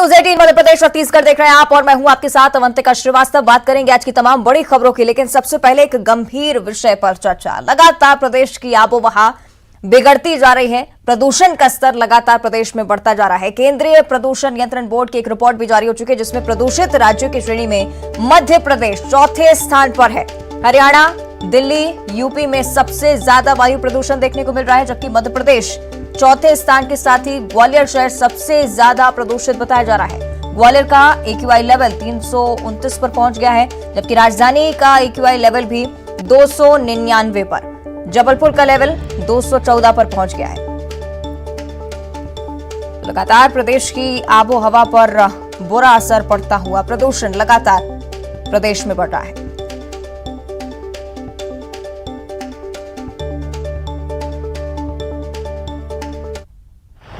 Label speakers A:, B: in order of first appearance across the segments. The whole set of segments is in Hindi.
A: न्यूज 18 मध्य प्रदेश छत्तीसगढ़ देख रहे हैं आप और मैं हूं आपके साथ अवंतिका श्रीवास्तव। बात करेंगे आज की तमाम बड़ी खबरों की, लेकिन सबसे पहले एक गंभीर विषय पर चर्चा। लगातार प्रदेश की आबोहवा बिगड़ती जा रही है, प्रदूषण का स्तर लगातार प्रदेश में बढ़ता जा रहा है। केंद्रीय प्रदूषण नियंत्रण बोर्ड की एक रिपोर्ट भी जारी हो चुकी है, जिसमें प्रदूषित राज्यों की श्रेणी में मध्य प्रदेश चौथे स्थान पर है। हरियाणा, दिल्ली, यूपी में सबसे ज्यादा वायु प्रदूषण देखने को मिल रहा है, जबकि मध्य प्रदेश चौथे स्थान के साथ ही ग्वालियर शहर सबसे ज्यादा प्रदूषित बताया जा रहा है। ग्वालियर का AQI लेवल 329 पर पहुंच गया है, जबकि राजधानी का AQI लेवल भी 299 पर, जबलपुर का लेवल 214 पर पहुंच गया है। लगातार प्रदेश की आबोहवा पर बुरा असर पड़ता हुआ प्रदूषण लगातार प्रदेश में बढ़ रहा है।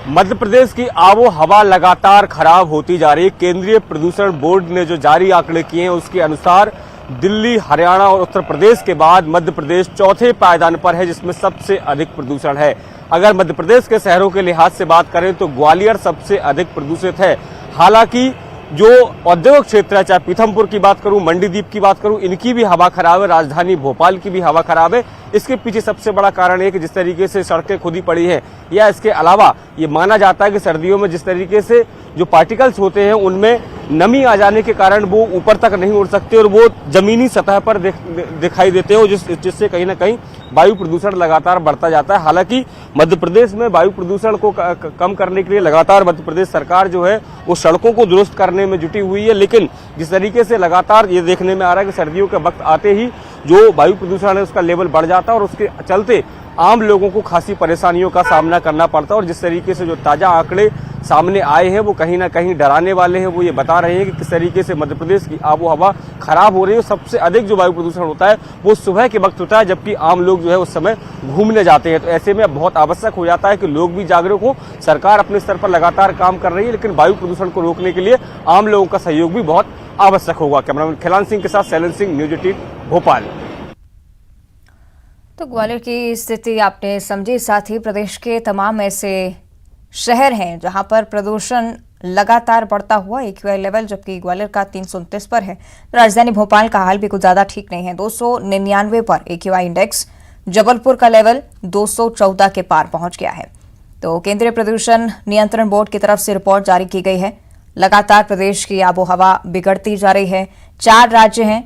B: मध्य प्रदेश की आबो हवा लगातार खराब होती जा रही है। केंद्रीय प्रदूषण बोर्ड ने जो जारी आंकड़े किए हैं उसके अनुसार दिल्ली, हरियाणा और उत्तर प्रदेश के बाद मध्य प्रदेश चौथे पायदान पर है, जिसमें सबसे अधिक प्रदूषण है। अगर मध्य प्रदेश के शहरों के लिहाज से बात करें तो ग्वालियर सबसे अधिक प्रदूषित है। हालांकि जो औद्योगिक क्षेत्र है, चाहे पीथमपुर की बात करूं, मंडीदीप की बात करूं, इनकी भी हवा खराब है, राजधानी भोपाल की भी हवा खराब है। इसके पीछे सबसे बड़ा कारण है कि जिस तरीके से सड़कें खुदी पड़ी हैं, या इसके अलावा ये माना जाता है कि सर्दियों में जिस तरीके से जो पार्टिकल्स होते हैं उनमें नमी आ जाने के कारण वो ऊपर तक नहीं उड़ सकते और वो जमीनी सतह पर दिखाई देते हो, जिससे कहीं ना कहीं वायु प्रदूषण लगातार बढ़ता जाता है। हालांकि मध्य प्रदेश में वायु प्रदूषण को कम करने के लिए लगातार मध्य प्रदेश सरकार जो है वो सड़कों को दुरुस्त करने में जुटी हुई है, लेकिन जिस तरीके से लगातार ये देखने में आ रहा है कि सर्दियों के वक्त आते ही जो वायु प्रदूषण है उसका लेवल बढ़ जाता है और उसके चलते आम लोगों को खासी परेशानियों का सामना करना पड़ता है। और जिस तरीके से जो ताजा आंकड़े सामने आए हैं वो कहीं ना कहीं डराने वाले हैं। वो ये बता रहे हैं कि किस तरीके से मध्य प्रदेश की आबोहवा खराब हो रही है। सबसे अधिक जो वायु प्रदूषण होता है वो सुबह के वक्त होता है, जबकि आम लोग जो है उस समय घूमने जाते हैं। तो ऐसे में बहुत आवश्यक हो जाता है कि लोग भी जागरूक हो। सरकार अपने स्तर पर लगातार काम कर रही है, लेकिन वायु प्रदूषण को रोकने के लिए आम लोगों का सहयोग भी बहुत आवश्यक होगा। कैमरामैन खिलान सिंह के साथ शैलन सिंह, न्यूज 18 भोपाल।
A: तो ग्वालियर की स्थिति आपने समझी, साथ ही प्रदेश के तमाम ऐसे शहर हैं जहां पर प्रदूषण लगातार बढ़ता हुआ AQI लेवल, जबकि ग्वालियर का 329 पर है। तो राजधानी भोपाल का हाल भी कुछ ज्यादा ठीक नहीं है, 299 पर AQI इंडेक्स। जबलपुर का लेवल 214 के पार पहुंच गया है। तो केंद्रीय प्रदूषण नियंत्रण बोर्ड की तरफ से रिपोर्ट जारी की गई है। लगातार प्रदेश की आबोहवा बिगड़ती जा रही है। 4 राज्य हैं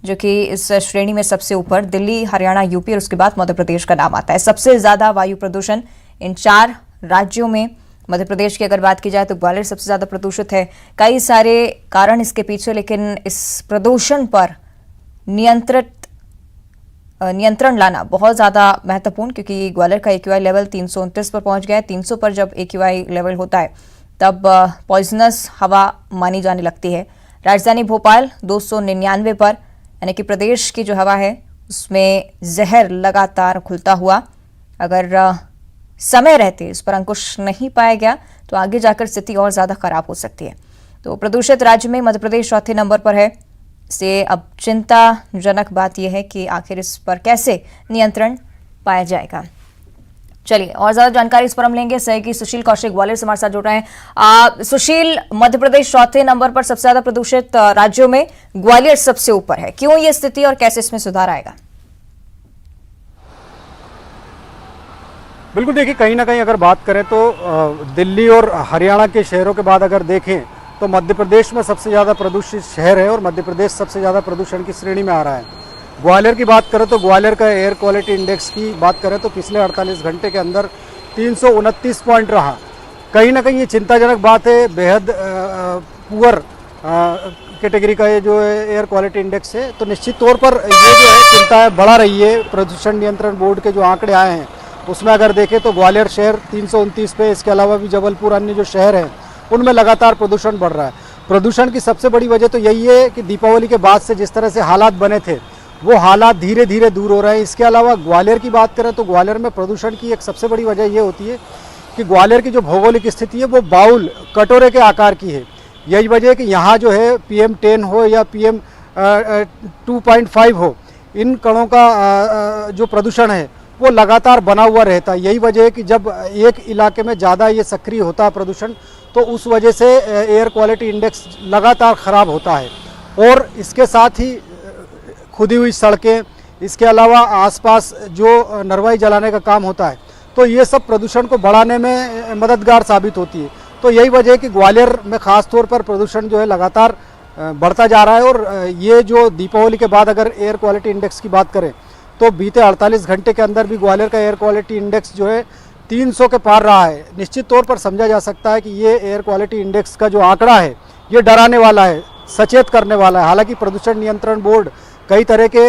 A: जो कि इस श्रेणी में सबसे ऊपर, दिल्ली, हरियाणा, यूपी और उसके बाद मध्य प्रदेश का नाम आता है। सबसे ज्यादा वायु प्रदूषण इन 4 राज्यों में। मध्य प्रदेश की अगर बात की जाए तो ग्वालियर सबसे ज्यादा प्रदूषित है। कई सारे कारण इसके पीछे, लेकिन इस प्रदूषण पर नियंत्रण लाना बहुत ज्यादा महत्वपूर्ण, क्योंकि ग्वालियर का AQI लेवल 329 पर पहुंच गया है। 300 पर जब AQI लेवल होता है तब पॉइजनस हवा मानी जाने लगती है। राजधानी भोपाल 299 पर, यानी कि प्रदेश की जो हवा है उसमें जहर लगातार खुलता हुआ। अगर समय रहते इस पर अंकुश नहीं पाया गया तो आगे जाकर स्थिति और ज्यादा खराब हो सकती है। तो प्रदूषित राज्य में मध्य प्रदेश चौथे नंबर पर है। से अब चिंताजनक बात यह है कि आखिर इस पर कैसे नियंत्रण पाया जाएगा। चलिए और ज्यादा जानकारी इस पर हम लेंगे। सहयोगी सुशील कौशिक ग्वालियर से हमारे साथ जुड़ रहे हैं। सुशील, मध्य प्रदेश चौथे नंबर पर सबसे ज्यादा प्रदूषित राज्यों में ग्वालियर सबसे ऊपर है, क्यों ये स्थिति और कैसे इसमें सुधार आएगा?
C: बिल्कुल, देखिए कहीं ना कहीं अगर बात करें तो दिल्ली और हरियाणा के शहरों के बाद अगर देखें तो मध्य प्रदेश में सबसे ज़्यादा प्रदूषित शहर है और मध्य प्रदेश सबसे ज़्यादा प्रदूषण की श्रेणी में आ रहा है। ग्वालियर की बात करें तो ग्वालियर का एयर क्वालिटी इंडेक्स की बात करें तो पिछले 48 घंटे के अंदर 329 पॉइंट रहा। कहीं ना कहीं ये चिंताजनक बात है। बेहद पुअर कैटेगरी का ये जो एयर क्वालिटी इंडेक्स है, तो निश्चित तौर पर ये जो है चिंता बढ़ा रही है। प्रदूषण नियंत्रण बोर्ड के जो आंकड़े आए हैं उसमें अगर देखें तो ग्वालियर शहर 329 पे, इसके अलावा भी जबलपुर, अन्य जो शहर हैं उनमें लगातार प्रदूषण बढ़ रहा है। प्रदूषण की सबसे बड़ी वजह तो यही है कि दीपावली के बाद से जिस तरह से हालात बने थे वो हालात धीरे धीरे दूर हो रहे हैं। इसके अलावा ग्वालियर की बात करें तो ग्वालियर में प्रदूषण की एक सबसे बड़ी वजह ये होती है कि ग्वालियर की जो भौगोलिक स्थिति है वो बाउल, कटोरे के आकार की है। यही वजह है कि यहाँ जो है PM10 हो या PM 2.5 हो, इन कणों का जो प्रदूषण है वो लगातार बना हुआ रहता है। यही वजह है कि जब एक इलाके में ज़्यादा ये सक्रिय होता है प्रदूषण तो उस वजह से एयर क्वालिटी इंडेक्स लगातार ख़राब होता है। और इसके साथ ही खुदी हुई सड़कें, इसके अलावा आसपास जो नरवाई जलाने का काम होता है, तो ये सब प्रदूषण को बढ़ाने में मददगार साबित होती है। तो यही वजह है कि ग्वालियर में ख़ास तौर पर प्रदूषण जो है लगातार बढ़ता जा रहा है। और ये जो दीपावली के बाद अगर एयर क्वालिटी इंडेक्स की बात करें तो बीते 48 घंटे के अंदर भी ग्वालियर का एयर क्वालिटी इंडेक्स जो है 300 के पार रहा है। निश्चित तौर पर समझा जा सकता है कि ये एयर क्वालिटी इंडेक्स का जो आंकड़ा है ये डराने वाला है, सचेत करने वाला है। हालांकि प्रदूषण नियंत्रण बोर्ड कई तरह के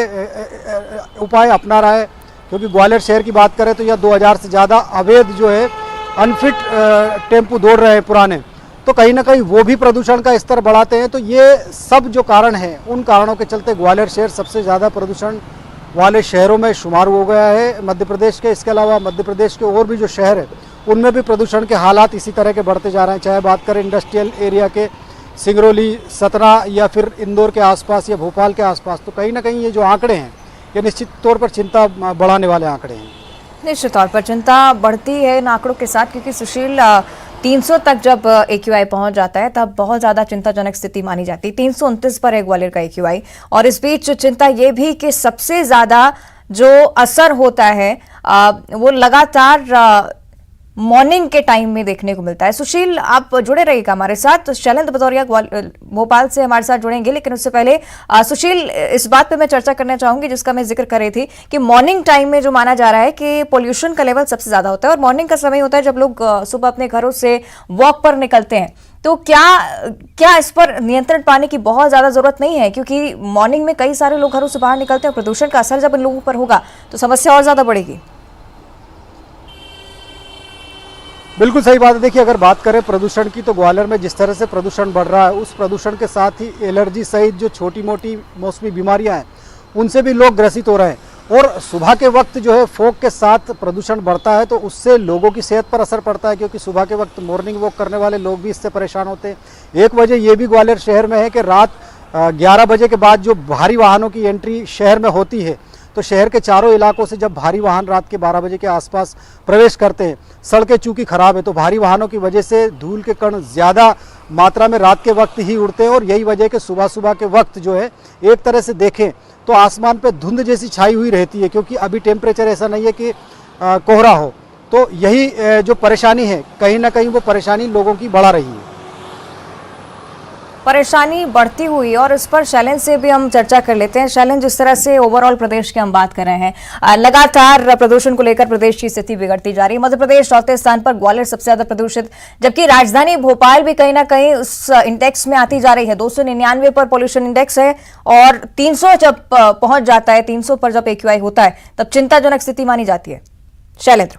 C: उपाय अपना रहा है, क्योंकि ग्वालियर शहर की बात करें तो यह 2000 से ज़्यादा अवैध जो है अनफिट टेम्पो दौड़ रहे हैं पुराने, तो कहीं ना कहीं वो भी प्रदूषण का स्तर बढ़ाते हैं। तो ये सब जो कारण हैं, उन कारणों के चलते ग्वालियर शहर सबसे ज़्यादा प्रदूषण वाले शहरों में शुमार हो गया है मध्य प्रदेश के। इसके अलावा मध्य प्रदेश के और भी जो शहर है उनमें भी प्रदूषण के हालात इसी तरह के बढ़ते जा रहे हैं, चाहे बात करें इंडस्ट्रियल एरिया के, सिंगरौली, सतना या फिर इंदौर के आसपास या भोपाल के आसपास। तो कहीं ना कहीं ये जो आंकड़े हैं ये निश्चित तौर पर चिंता बढ़ाने वाले आंकड़े हैं।
A: निश्चित तौर पर चिंता बढ़ती है इन आंकड़ों के साथ, क्योंकि सुशील 300 तक जब AQI पहुंच जाता है तब बहुत ज्यादा चिंताजनक स्थिति मानी जाती है। 329 पर है ग्वालियर का AQI। और इस बीच चिंता ये भी कि सबसे ज्यादा जो असर होता है वो लगातार मॉर्निंग के टाइम में देखने को मिलता है। सुशील, आप जुड़े रहिएगा हमारे साथ। शैलेंद्र भदौरिया भोपाल से हमारे साथ जुड़ेंगे, लेकिन उससे पहले सुशील, इस बात पे मैं चर्चा करना चाहूंगी जिसका मैं जिक्र कर रही थी कि मॉर्निंग टाइम में जो माना जा रहा है कि पोल्यूशन का लेवल सबसे ज्यादा होता है, और मॉर्निंग का समय होता है जब लोग सुबह अपने घरों से वॉक पर निकलते हैं। तो क्या इस पर नियंत्रण पाने की बहुत ज्यादा जरूरत नहीं है? क्योंकि मॉर्निंग में कई सारे लोग घरों से बाहर निकलते हैं, प्रदूषण का असर जब इन लोगों पर होगा तो समस्या और ज्यादा बढ़ेगी।
C: बिल्कुल सही बात है। देखिए, अगर बात करें प्रदूषण की तो ग्वालियर में जिस तरह से प्रदूषण बढ़ रहा है, उस प्रदूषण के साथ ही एलर्जी सहित जो छोटी मोटी मौसमी बीमारियां हैं उनसे भी लोग ग्रसित हो रहे हैं। और सुबह के वक्त जो है फॉग के साथ प्रदूषण बढ़ता है तो उससे लोगों की सेहत पर असर पड़ता है, क्योंकि सुबह के वक्त मॉर्निंग वॉक करने वाले लोग भी इससे परेशान होते हैं। एक वजह ये भी ग्वालियर शहर में है कि रात 11 बजे के बाद जो भारी वाहनों की एंट्री शहर में होती है, तो शहर के चारों इलाकों से जब भारी वाहन रात के 12 बजे के आसपास प्रवेश करते हैं, सड़कें चूंकि खराब है तो भारी वाहनों की वजह से धूल के कण ज़्यादा मात्रा में रात के वक्त ही उड़ते हैं। और यही वजह कि सुबह के वक्त जो है एक तरह से देखें तो आसमान पे धुंध जैसी छाई हुई रहती है, क्योंकि अभी टेम्परेचर ऐसा नहीं है कि कोहरा हो। तो यही जो परेशानी है, कहीं ना कहीं वो परेशानी लोगों की बढ़ा रही है,
A: परेशानी बढ़ती हुई। और इस पर शैलेंद्र से भी हम चर्चा कर लेते हैं। शैलेंद्र, जिस तरह से ओवरऑल प्रदेश की हम बात कर रहे हैं, लगातार प्रदूषण को लेकर प्रदेश की स्थिति बिगड़ती जा रही है। मध्य प्रदेश चौथे स्थान पर, ग्वालियर सबसे ज्यादा प्रदूषित, जबकि राजधानी भोपाल भी कहीं ना कहीं उस इंडेक्स में आती जा रही है। 299 पर पॉल्यूशन इंडेक्स है, और 300 जब पहुंच जाता है, 300 पर जब AQI होता है तब चिंताजनक स्थिति मानी जाती है। शैलेंद्र,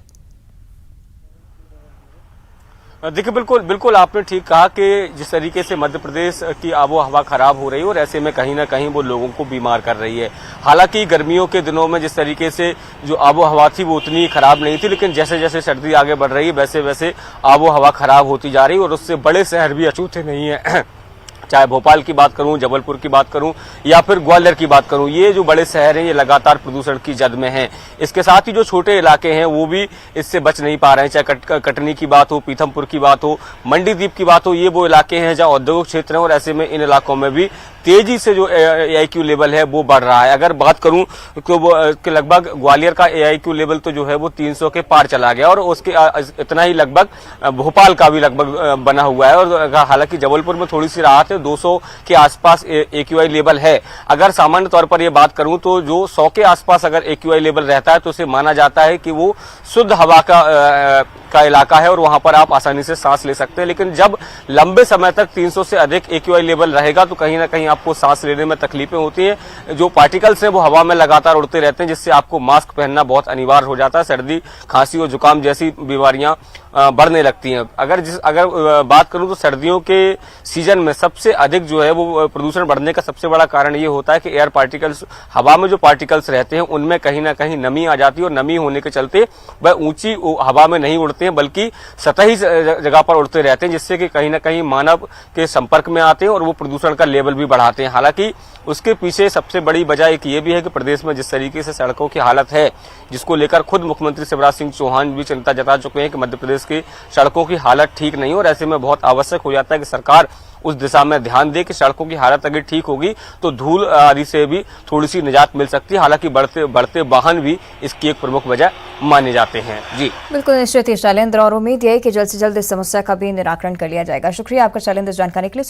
B: देखिए, बिल्कुल आपने ठीक कहा कि जिस तरीके से मध्य प्रदेश की आबो हवा खराब हो रही है और ऐसे में कहीं ना कहीं वो लोगों को बीमार कर रही है। हालांकि गर्मियों के दिनों में जिस तरीके से जो आबो हवा थी वो उतनी खराब नहीं थी, लेकिन जैसे जैसे सर्दी आगे बढ़ रही है वैसे वैसे आबो हवा खराब होती जा रही है, और उससे बड़े शहर भी अछूते नहीं है। चाहे भोपाल की बात करूं, जबलपुर की बात करूं या फिर ग्वालियर की बात करूं, ये जो बड़े शहर हैं ये लगातार प्रदूषण की जद में हैं। इसके साथ ही जो छोटे इलाके हैं वो भी इससे बच नहीं पा रहे हैं। चाहे कटनी की बात हो, पीथमपुर की बात हो, मंडीदीप की बात हो, ये वो इलाके हैं जहां औद्योगिक क्षेत्र हैं, और ऐसे में इन इलाकों में भी तेजी से जो AIQ लेवल है वो बढ़ रहा है। अगर बात करूं तो लगभग ग्वालियर का AIQ लेवल तो जो है वो 300 के पार चला गया, और उसके इतना ही लगभग भोपाल का भी लगभग बना हुआ है। और हालांकि जबलपुर में थोड़ी सी राहत है, 200 के आसपास AQI लेवल है। अगर सामान्य तौर पर यह बात करूं तो जो 100 के आसपास अगर AQI लेवल रहता है तो उसे माना जाता है कि वो शुद्ध हवा का इलाका है और वहां पर आप आसानी से सांस ले सकते हैं। लेकिन जब लंबे समय तक 300 से अधिक AQI लेवल रहेगा तो कहीं ना कहीं आपको सांस लेने में तकलीफें होती हैं। जो पार्टिकल्स हैं वो हवा में लगातार उड़ते रहते हैं, जिससे आपको मास्क पहनना बहुत अनिवार्य हो जाता है। सर्दी, खांसी और जुकाम जैसी बीमारियां बढ़ने लगती हैं। अगर बात करूं तो सर्दियों के सीजन में सबसे अधिक जो है वो प्रदूषण बढ़ने का सबसे बड़ा कारण ये होता है कि एयर पार्टिकल्स, हवा में जो पार्टिकल्स रहते हैं उनमें कहीं ना कहीं नमी आ जाती है, और नमी होने के चलते वह ऊंची हवा में नहीं उड़ते उड़ते हैं बल्कि सतही जगह पर उड़ते रहते हैं, जिससे कि कहीं ना कहीं मानव के संपर्क में आते हैं और वो प्रदूषण का लेवल भी बढ़ाते हैं। हालांकि उसके पीछे सबसे बड़ी वजह एक ये भी है कि प्रदेश में जिस तरीके से सड़कों की हालत है, जिसको लेकर खुद मुख्यमंत्री शिवराज सिंह चौहान भी चिंता जता चुके हैं कि मध्य प्रदेश की सड़कों की हालत ठीक नहीं हो, और ऐसे में बहुत आवश्यक हो जाता है कि सरकार उस दिशा में ध्यान दे कि सड़कों की हालत अगर ठीक होगी तो धूल आदि से भी थोड़ी सी निजात मिल सकती है। हालांकि बढ़ते वाहन भी इसकी एक प्रमुख वजह माने जाते हैं। जी
A: बिल्कुल निश्चित ही शैलेंद्र, और उम्मीद है कि जल्द से जल्द इस समस्या का भी निराकरण कर लिया जाएगा। शुक्रिया आपका शैलेंद्र, जानकारी के लिए।